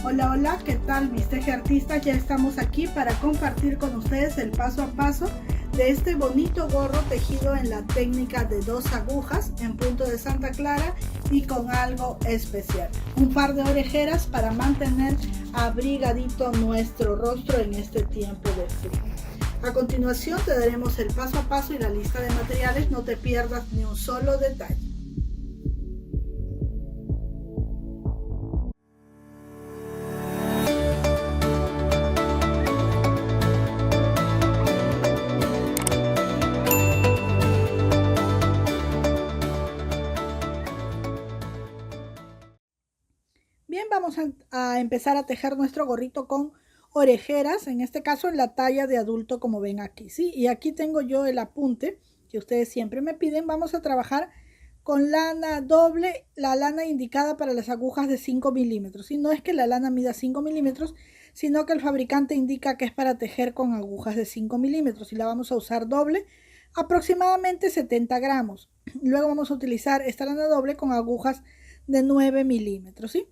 Hola, hola, ¿qué tal mis teje artistas? Ya estamos aquí para compartir con ustedes el paso a paso de este bonito gorro tejido en la técnica de 2 agujas en punto de Santa Clara y con algo especial. Un par de orejeras para mantener abrigadito nuestro rostro en este tiempo de frío. A continuación te daremos el paso a paso y la lista de materiales, no te pierdas ni un solo detalle. Bien, vamos a empezar a tejer nuestro gorrito con orejeras, en este caso en la talla de adulto como ven aquí, ¿sí? Y aquí tengo yo el apunte que ustedes siempre me piden. Vamos a trabajar con lana doble, la lana indicada para las agujas de 5 milímetros, ¿sí? No es que la lana mida 5 milímetros, sino que el fabricante indica que es para tejer con agujas de 5 milímetros y la vamos a usar doble, aproximadamente 70 gramos. Luego vamos a utilizar esta lana doble con agujas de 9 milímetros, ¿sí?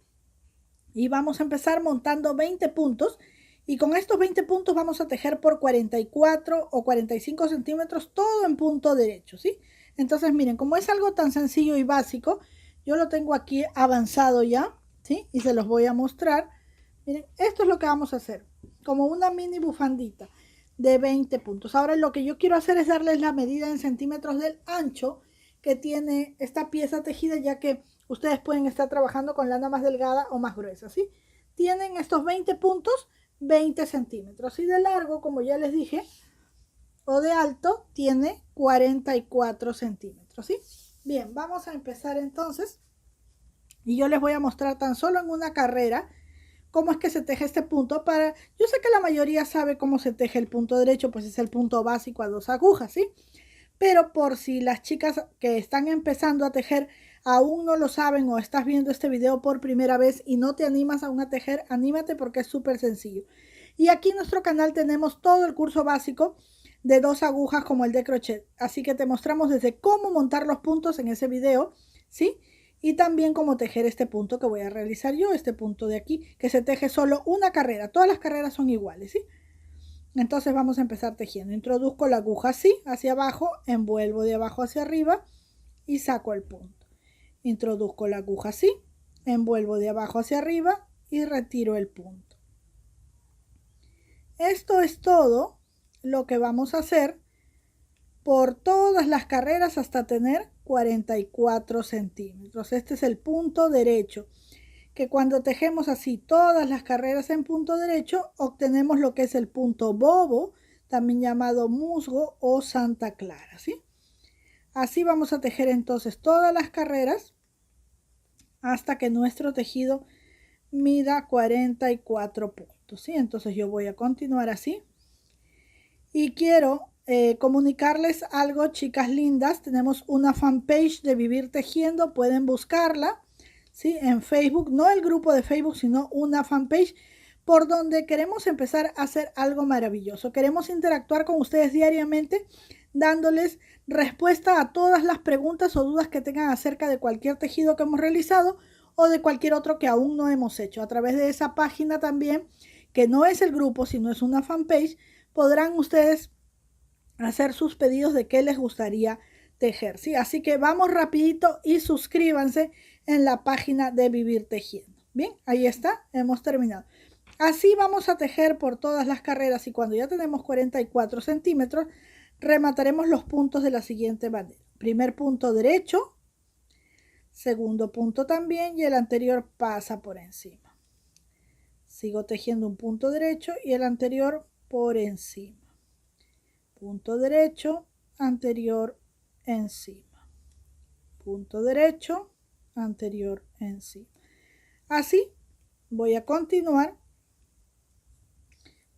Y vamos a empezar montando 20 puntos y con estos 20 puntos vamos a tejer por 44 o 45 centímetros todo en punto derecho, ¿sí? Entonces miren, como es algo tan sencillo y básico, yo lo tengo aquí avanzado ya, ¿sí? Y se los voy a mostrar. Miren, esto es lo que vamos a hacer, como una mini bufandita de 20 puntos. Ahora lo que yo quiero hacer es darles la medida en centímetros del ancho que tiene esta pieza tejida, ya que ustedes pueden estar trabajando con lana más delgada o más gruesa, ¿sí? Tienen estos 20 puntos, 20 centímetros. Y de largo, como ya les dije, o de alto, tiene 44 centímetros, ¿sí? Bien, vamos a empezar entonces. Y yo les voy a mostrar tan solo en una carrera cómo es que se teje este punto. Yo sé que la mayoría sabe cómo se teje el punto derecho, pues es el punto básico a 2 agujas, ¿sí? Pero por si las chicas que están empezando a tejer aún no lo saben o estás viendo este video por primera vez y no te animas aún a tejer, anímate porque es súper sencillo. Y aquí en nuestro canal tenemos todo el curso básico de 2 agujas como el de crochet. Así que te mostramos desde cómo montar los puntos en ese video, ¿sí? Y también cómo tejer este punto que voy a realizar yo, este punto de aquí, que se teje solo una carrera. Todas las carreras son iguales, ¿sí? Entonces vamos a empezar tejiendo. Introduzco la aguja así, hacia abajo, envuelvo de abajo hacia arriba y saco el punto. Introduzco la aguja así, envuelvo de abajo hacia arriba y retiro el punto. Esto es todo lo que vamos a hacer por todas las carreras hasta tener 44 centímetros. Este es el punto derecho, que cuando tejemos así todas las carreras en punto derecho, obtenemos lo que es el punto bobo, también llamado musgo o Santa Clara, ¿sí? Así vamos a tejer entonces todas las carreras hasta que nuestro tejido mida 44 puntos, ¿sí? Entonces yo voy a continuar así. Y quiero comunicarles algo, chicas lindas. Tenemos una fanpage de Vivir Tejiendo, pueden buscarla, ¿sí? En Facebook, no el grupo de Facebook, sino una fanpage por donde queremos empezar a hacer algo maravilloso. Queremos interactuar con ustedes diariamente, dándoles respuesta a todas las preguntas o dudas que tengan acerca de cualquier tejido que hemos realizado o de cualquier otro que aún no hemos hecho. A través de esa página también, que no es el grupo, sino es una fanpage, podrán ustedes hacer sus pedidos de qué les gustaría tejer, ¿sí? Así que vamos rapidito y suscríbanse en la página de Vivir Tejiendo. Bien, ahí está, hemos terminado. Así vamos a tejer por todas las carreras y cuando ya tenemos 44 centímetros, remataremos los puntos de la siguiente manera. Primer punto derecho, segundo punto también y el anterior pasa por encima. Sigo tejiendo un punto derecho y el anterior por encima. Punto derecho, anterior, encima. Punto derecho, anterior, encima. Así voy a continuar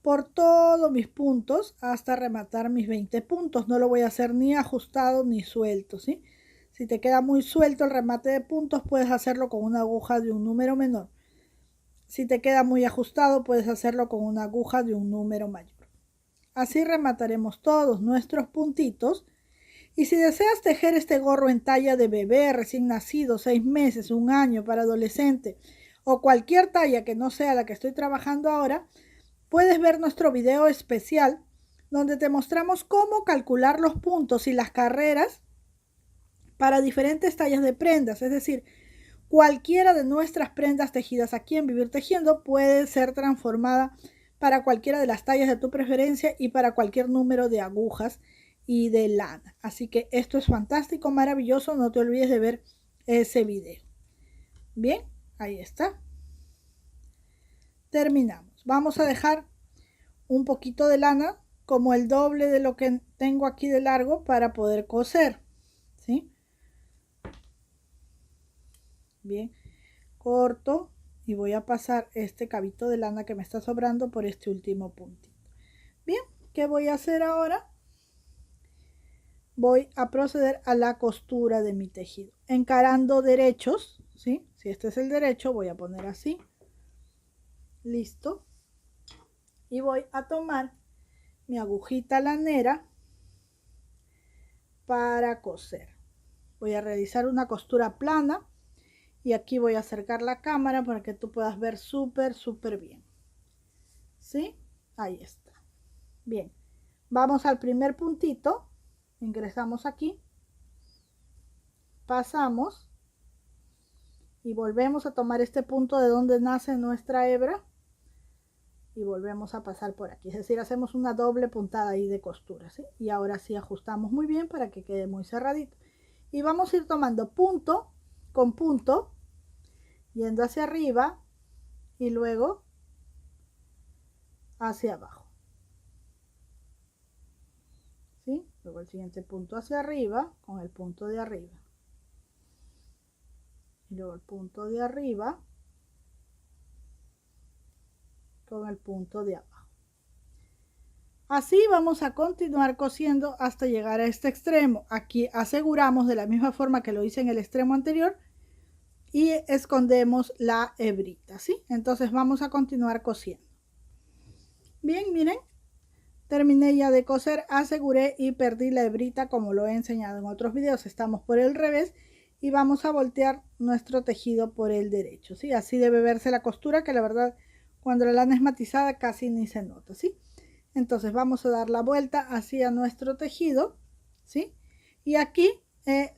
por todos mis puntos hasta rematar mis 20 puntos. No lo voy a hacer ni ajustado ni suelto, ¿sí? Si te queda muy suelto el remate de puntos, puedes hacerlo con una aguja de un número menor. Si te queda muy ajustado, puedes hacerlo con una aguja de un número mayor. Así remataremos todos nuestros puntitos. Y si deseas tejer este gorro en talla de bebé, recién nacido, 6 meses, 1 año, para adolescente o cualquier talla que no sea la que estoy trabajando ahora, puedes ver nuestro video especial donde te mostramos cómo calcular los puntos y las carreras para diferentes tallas de prendas. Es decir, cualquiera de nuestras prendas tejidas aquí en Vivir Tejiendo puede ser transformada para cualquiera de las tallas de tu preferencia y para cualquier número de agujas y de lana. Así que esto es fantástico, maravilloso. No te olvides de ver ese video. Bien, ahí está. Terminamos. Vamos a dejar un poquito de lana, como el doble de lo que tengo aquí de largo, para poder coser, ¿sí? Bien, corto y voy a pasar este cabito de lana que me está sobrando por este último puntito. Bien, ¿qué voy a hacer ahora? Voy a proceder a la costura de mi tejido, encarando derechos, ¿sí? Si este es el derecho, voy a poner así. Listo. Y voy a tomar mi agujita lanera para coser. Voy a realizar una costura plana y aquí voy a acercar la cámara para que tú puedas ver súper bien. ¿Sí? Ahí está. Bien. Vamos al primer puntito. Ingresamos aquí. Pasamos. Y volvemos a tomar este punto de donde nace nuestra hebra. Y volvemos a pasar por aquí. Es decir, hacemos una doble puntada ahí de costura. ¿Sí? Y ahora sí ajustamos muy bien para que quede muy cerradito. Y vamos a ir tomando punto con punto, yendo hacia arriba y luego hacia abajo. ¿Sí? Luego el siguiente punto hacia arriba con el punto de arriba. Y luego el punto de arriba con el punto de abajo. Así vamos a continuar cosiendo hasta llegar a este extremo. Aquí aseguramos de la misma forma que lo hice en el extremo anterior y escondemos la hebrita, ¿sí? Entonces vamos a continuar cosiendo. Bien, miren, terminé ya de coser, aseguré y perdí la hebrita como lo he enseñado en otros videos. Estamos por el revés y vamos a voltear nuestro tejido por el derecho, ¿sí? Así debe verse la costura, que la verdad cuando la lana es matizada casi ni se nota, ¿sí? Entonces vamos a dar la vuelta hacia nuestro tejido, ¿sí? Y aquí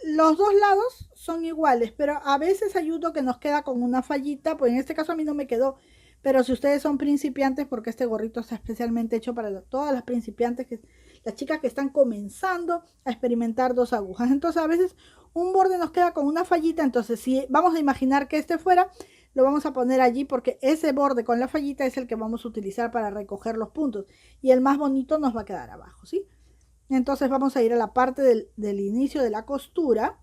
los dos lados son iguales, pero a veces hay uno que nos queda con una fallita, pues en este caso a mí no me quedó. Pero si ustedes son principiantes, porque este gorrito está especialmente hecho para todas las principiantes, las chicas que están comenzando a experimentar dos agujas. Entonces a veces un borde nos queda con una fallita, entonces si vamos a imaginar que este fuera, lo vamos a poner allí porque ese borde con la fallita es el que vamos a utilizar para recoger los puntos. Y el más bonito nos va a quedar abajo, ¿sí? Entonces vamos a ir a la parte del inicio de la costura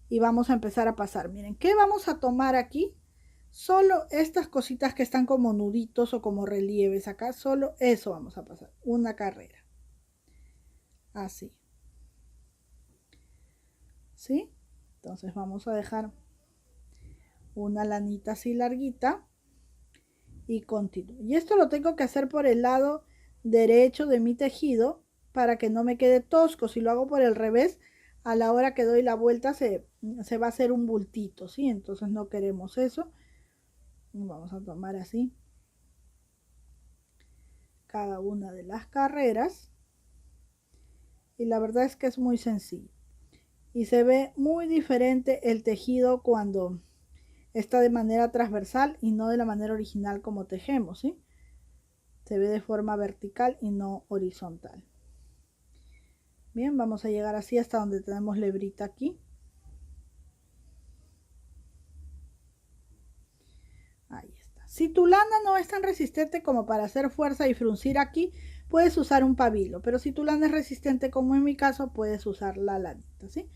y vamos a empezar a pasar. Miren, ¿qué vamos a tomar aquí? Solo estas cositas que están como nuditos o como relieves acá, solo eso vamos a pasar, una carrera. Así. ¿Sí? Entonces vamos a dejar una lanita así larguita y continúo. Y esto lo tengo que hacer por el lado derecho de mi tejido para que no me quede tosco. Si lo hago por el revés, a la hora que doy la vuelta se va a hacer un bultito, ¿sí? Entonces no queremos eso. Vamos a tomar así cada una de las carreras y la verdad es que es muy sencillo y se ve muy diferente el tejido cuando está de manera transversal y no de la manera original como tejemos, ¿sí? Se ve de forma vertical y no horizontal. Bien, vamos a llegar así hasta donde tenemos la hebrita aquí. Ahí está. Si tu lana no es tan resistente como para hacer fuerza y fruncir aquí, puedes usar un pabilo. Pero si tu lana es resistente como en mi caso, puedes usar la lanita, ¿sí?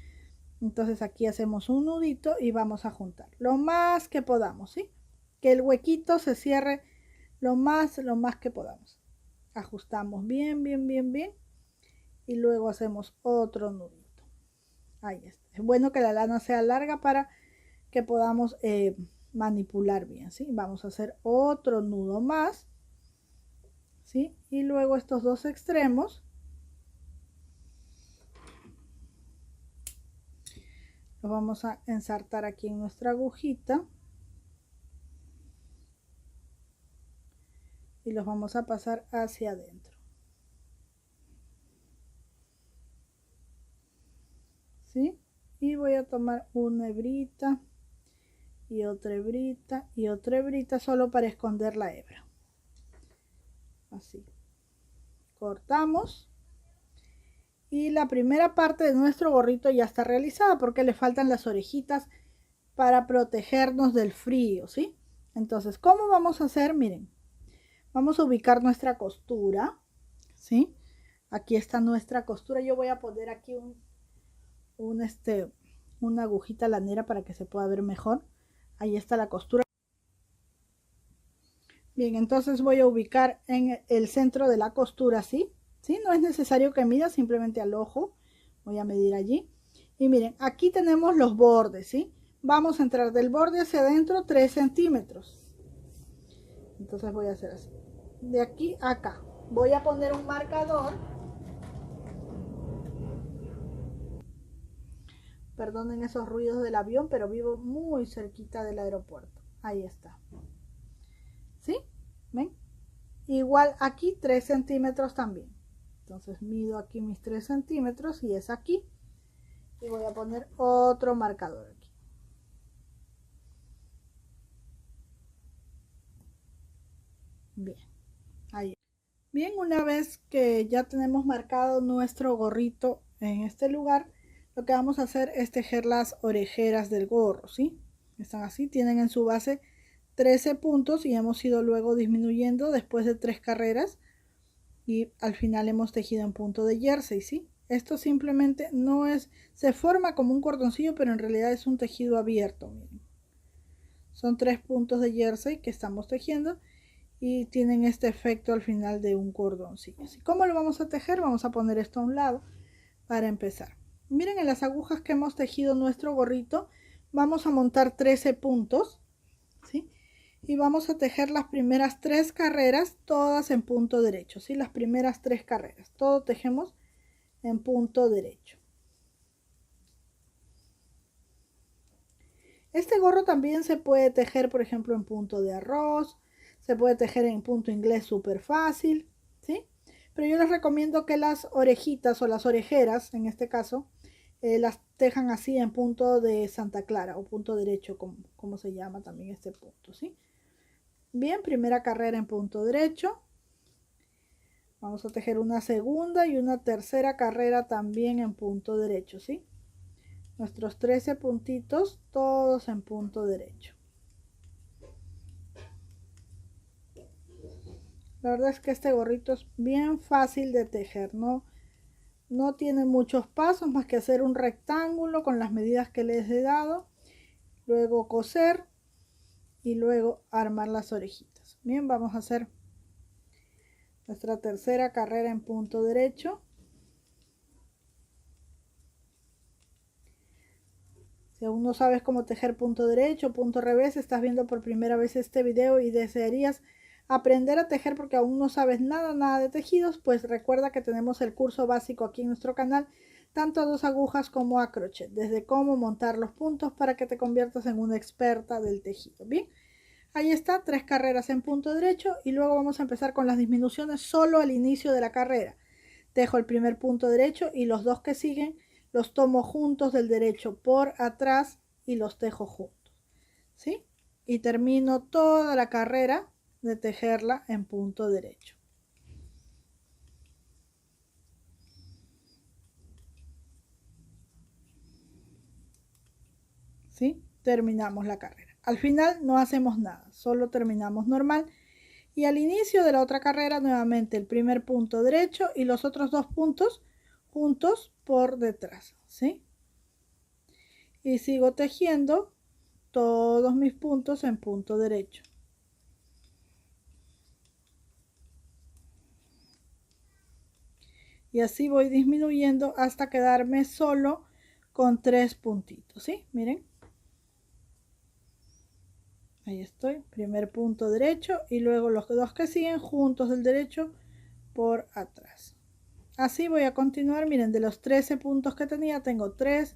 Entonces aquí hacemos un nudito y vamos a juntar lo más que podamos, ¿sí? Que el huequito se cierre lo más que podamos. Ajustamos bien y luego hacemos otro nudito. Ahí está. Es bueno que la lana sea larga para que podamos manipular bien, ¿sí? Vamos a hacer otro nudo más, ¿sí? Y luego estos dos extremos los vamos a ensartar aquí en nuestra agujita y los vamos a pasar hacia adentro. ¿Sí? Y voy a tomar una hebrita y otra hebrita y otra hebrita solo para esconder la hebra. Así. Cortamos. Y la primera parte de nuestro gorrito ya está realizada porque le faltan las orejitas para protegernos del frío, ¿sí? Entonces, ¿cómo vamos a hacer? Miren, vamos a ubicar nuestra costura, ¿sí? Aquí está nuestra costura. Yo voy a poner aquí una agujita lanera para que se pueda ver mejor. Ahí está la costura. Bien, entonces voy a ubicar en el centro de la costura, ¿sí? ¿Sí? No es necesario que mida, simplemente al ojo. Voy a medir allí. Y miren, aquí tenemos los bordes, ¿sí? Vamos a entrar del borde hacia adentro 3 centímetros. Entonces voy a hacer así. De aquí a acá. Voy a poner un marcador. Perdonen esos ruidos del avión, pero vivo muy cerquita del aeropuerto. Ahí está. ¿Sí? ¿Ven? Igual aquí 3 centímetros también. Entonces mido aquí mis 3 centímetros y es aquí. Y voy a poner otro marcador aquí. Bien, ahí. Bien, una vez que ya tenemos marcado nuestro gorrito en este lugar, lo que vamos a hacer es tejer las orejeras del gorro, ¿sí? Están así, tienen en su base 13 puntos y hemos ido luego disminuyendo después de 3 carreras y al final hemos tejido en punto de jersey, ¿sí? Esto simplemente no es, se forma como un cordoncillo, pero en realidad es un tejido abierto, miren. Son 3 puntos de jersey que estamos tejiendo y tienen este efecto al final de un cordoncillo. ¿Sí? ¿Cómo lo vamos a tejer? Vamos a poner esto a un lado para empezar. Miren, en las agujas que hemos tejido nuestro gorrito, vamos a montar 13 puntos, ¿sí? Y vamos a tejer las primeras 3 carreras, todas en punto derecho, ¿sí? Las primeras 3 carreras, todo tejemos en punto derecho. Este gorro también se puede tejer, por ejemplo, en punto de arroz, se puede tejer en punto inglés súper fácil, ¿sí? Pero yo les recomiendo que las orejitas o las orejeras, en este caso, las tejan así en punto de Santa Clara o punto derecho, como se llama también este punto, ¿sí? Bien, primera carrera en punto derecho. Vamos a tejer una segunda y una tercera carrera también en punto derecho, ¿sí? Nuestros 13 puntitos, todos en punto derecho. La verdad es que este gorrito es bien fácil de tejer, no tiene muchos pasos más que hacer un rectángulo con las medidas que les he dado, luego coser y luego armar las orejitas. Bien, vamos a hacer nuestra tercera carrera en punto derecho. Si aún no sabes cómo tejer punto derecho, punto revés, estás viendo por primera vez este video y desearías aprender a tejer porque aún no sabes nada de tejidos, pues recuerda que tenemos el curso básico aquí en nuestro canal, tanto a 2 agujas como a crochet, desde cómo montar los puntos para que te conviertas en una experta del tejido. Bien, ahí está, 3 carreras en punto derecho y luego vamos a empezar con las disminuciones solo al inicio de la carrera. Tejo el primer punto derecho y los 2 que siguen los tomo juntos del derecho por atrás y los tejo juntos, ¿sí? Y termino toda la carrera de tejerla en punto derecho. ¿Sí? Terminamos la carrera. Al final no hacemos nada, solo terminamos normal. Y al inicio de la otra carrera nuevamente el primer punto derecho y los otros 2 puntos juntos por detrás, ¿sí? Y sigo tejiendo todos mis puntos en punto derecho. Y así voy disminuyendo hasta quedarme solo con 3 puntitos, ¿sí? Miren. Ahí estoy, primer punto derecho y luego los 2 que siguen juntos del derecho por atrás. Así voy a continuar, miren, de los 13 puntos que tenía tengo 3,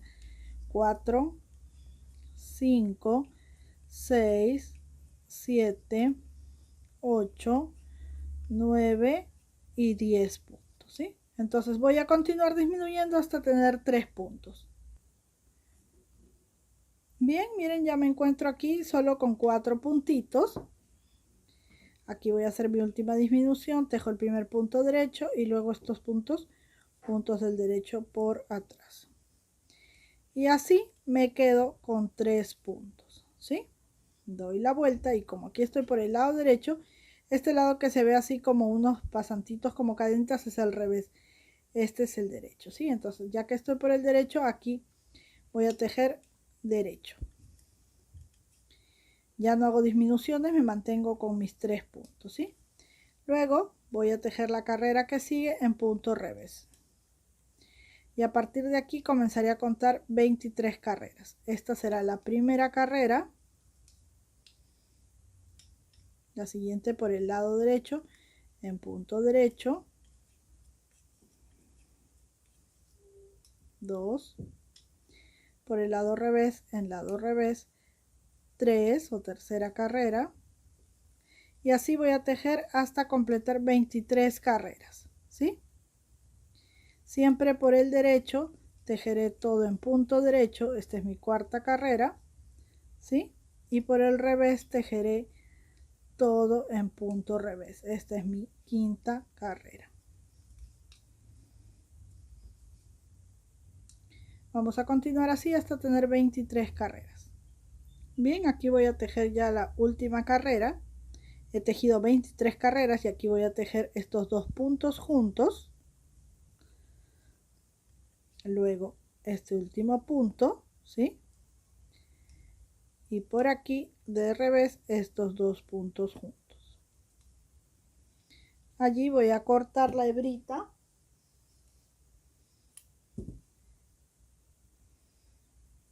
4, 5, 6, 7, 8, 9 y 10 puntos, ¿sí? Entonces voy a continuar disminuyendo hasta tener 3 puntos. Bien, miren, ya me encuentro aquí solo con 4 puntitos. Aquí voy a hacer mi última disminución, tejo el primer punto derecho y luego estos puntos del derecho por atrás. Y así me quedo con 3 puntos, ¿sí? Doy la vuelta y como aquí estoy por el lado derecho, este lado que se ve así como unos pasantitos como cadenitas es al revés. Este es el derecho, ¿sí? Entonces ya que estoy por el derecho, aquí voy a tejer derecho. Ya no hago disminuciones, me mantengo con mis 3 puntos, ¿sí? Luego voy a tejer la carrera que sigue en punto revés. Y a partir de aquí comenzaré a contar 23 carreras. Esta será la primera carrera. La siguiente por el lado derecho en punto derecho. 2. Por el lado revés en lado revés. 3 o tercera carrera. Y así voy a tejer hasta completar 23 carreras, ¿sí? Siempre por el derecho tejeré todo en punto derecho. Esta es mi cuarta carrera, ¿sí? Y por el revés tejeré todo en punto revés. Esta es mi quinta carrera. Vamos a continuar así hasta tener 23 carreras. Bien, aquí voy a tejer ya la última carrera. He tejido 23 carreras y aquí voy a tejer estos dos puntos juntos. Luego este último punto, ¿sí? Y por aquí de revés estos dos puntos juntos. Allí voy a cortar la hebrita.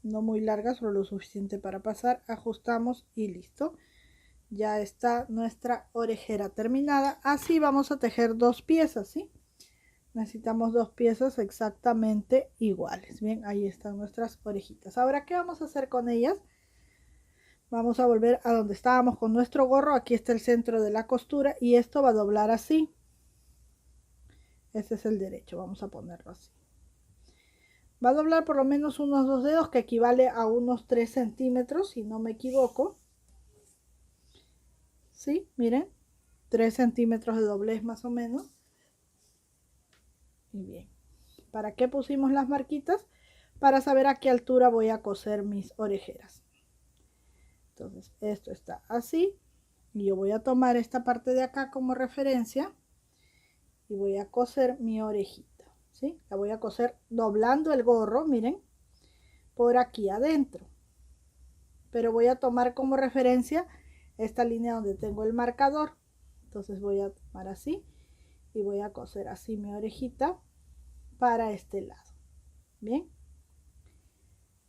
No muy larga, solo lo suficiente para pasar. Ajustamos y listo. Ya está nuestra orejera terminada. Así vamos a tejer dos piezas, ¿sí? Necesitamos dos piezas exactamente iguales. Bien, ahí están nuestras orejitas. Ahora, ¿qué vamos a hacer con ellas? Vamos a volver a donde estábamos con nuestro gorro. Aquí está el centro de la costura y esto va a doblar así. Este es el derecho, vamos a ponerlo así. Va a doblar por lo menos unos 2 dedos, que equivale a unos 3 centímetros, si no me equivoco. ¿Sí? Miren, 3 centímetros de doblez más o menos. Y bien, ¿para qué pusimos las marquitas? Para saber a qué altura voy a coser mis orejeras. Entonces esto está así y yo voy a tomar esta parte de acá como referencia y voy a coser mi orejita, ¿sí? La voy a coser doblando el gorro, miren, por aquí adentro, pero voy a tomar como referencia esta línea donde tengo el marcador. Entonces voy a tomar así y voy a coser así mi orejita para este lado. Bien,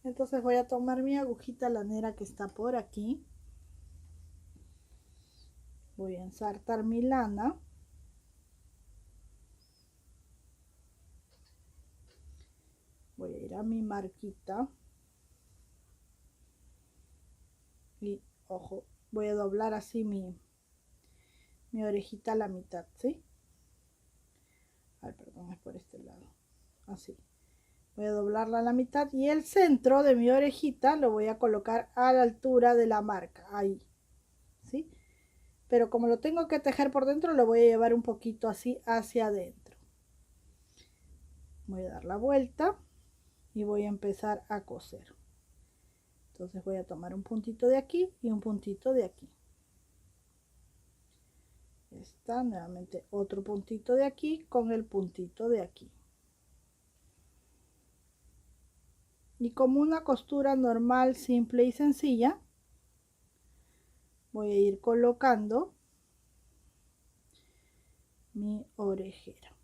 entonces voy a tomar mi agujita lanera que está por aquí, voy a ensartar mi lana, voy a ir a mi marquita y ojo, voy a doblar así mi orejita a la mitad, ¿sí? Ay, perdón, es por este lado, así. Voy a doblarla a la mitad y el centro de mi orejita lo voy a colocar a la altura de la marca, ahí, ¿sí? Pero como lo tengo que tejer por dentro, lo voy a llevar un poquito así hacia adentro. Voy a dar la vuelta y voy a empezar a coser. Entonces voy a tomar un puntito de aquí y un puntito de aquí. Está nuevamente otro puntito de aquí con el puntito de aquí. Y como una costura normal, simple y sencilla, voy a ir colocando mi orejera.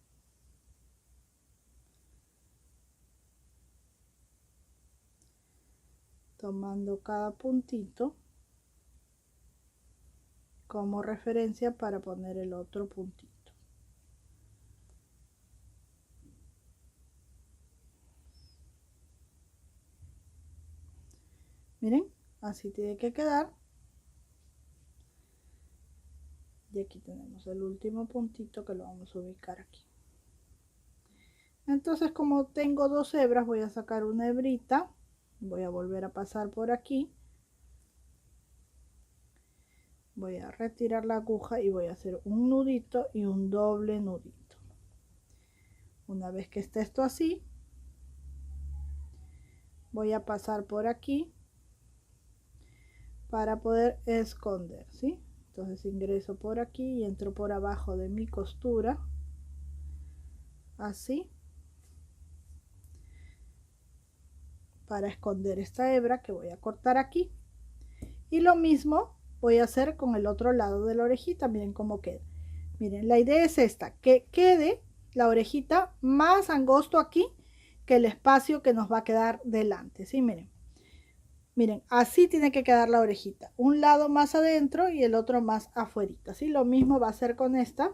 Tomando cada puntito como referencia para poner el otro puntito. Miren, así tiene que quedar. Y aquí tenemos el último puntito que lo vamos a ubicar aquí. Entonces, como tengo 2 hebras, voy a sacar una hebrita, voy a volver a pasar por aquí, voy a retirar la aguja y voy a hacer un nudito y un doble nudito. Una vez que esté esto así, voy a pasar por aquí para poder esconder, ¿sí? Entonces ingreso por aquí y entro por abajo de mi costura, así, para esconder esta hebra que voy a cortar aquí. Y lo mismo voy a hacer con el otro lado de la orejita. Miren cómo queda. Miren, la idea es esta, que quede la orejita más angosto aquí que el espacio que nos va a quedar delante, ¿sí? Miren, así tiene que quedar la orejita, un lado más adentro y el otro más afuerita, ¿sí? Lo mismo va a ser con esta,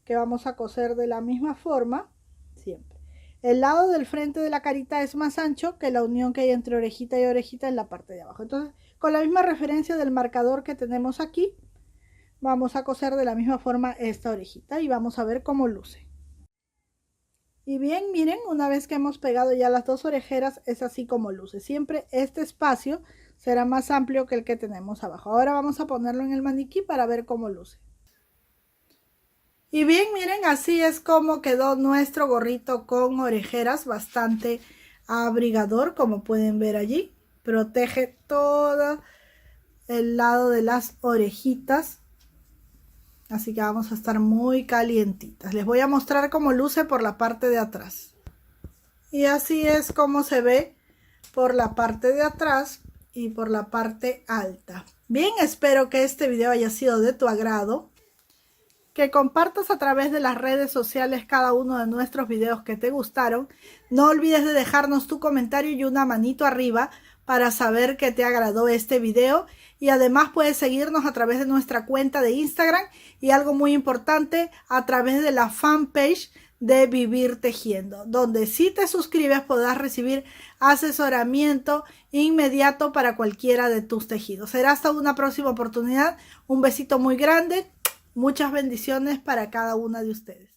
que vamos a coser de la misma forma siempre. El lado del frente de la carita es más ancho que la unión que hay entre orejita y orejita en la parte de abajo. Entonces, con la misma referencia del marcador que tenemos aquí, vamos a coser de la misma forma esta orejita y vamos a ver cómo luce. Y bien, miren, una vez que hemos pegado ya las 2 orejeras, es así como luce. Siempre este espacio será más amplio que el que tenemos abajo. Ahora vamos a ponerlo en el maniquí para ver cómo luce. Y bien, miren, así es como quedó nuestro gorrito con orejeras, bastante abrigador, como pueden ver allí. Protege todo el lado de las orejitas, así que vamos a estar muy calientitas. Les voy a mostrar cómo luce por la parte de atrás. Y así es como se ve por la parte de atrás y por la parte alta. Bien, espero que este video haya sido de tu agrado, que compartas a través de las redes sociales cada uno de nuestros videos que te gustaron. No olvides de dejarnos tu comentario y una manito arriba para saber que te agradó este video. Y además puedes seguirnos a través de nuestra cuenta de Instagram y algo muy importante, a través de la fanpage de Vivir Tejiendo, donde si te suscribes podrás recibir asesoramiento inmediato para cualquiera de tus tejidos. Será hasta una próxima oportunidad. Un besito muy grande. Muchas bendiciones para cada una de ustedes.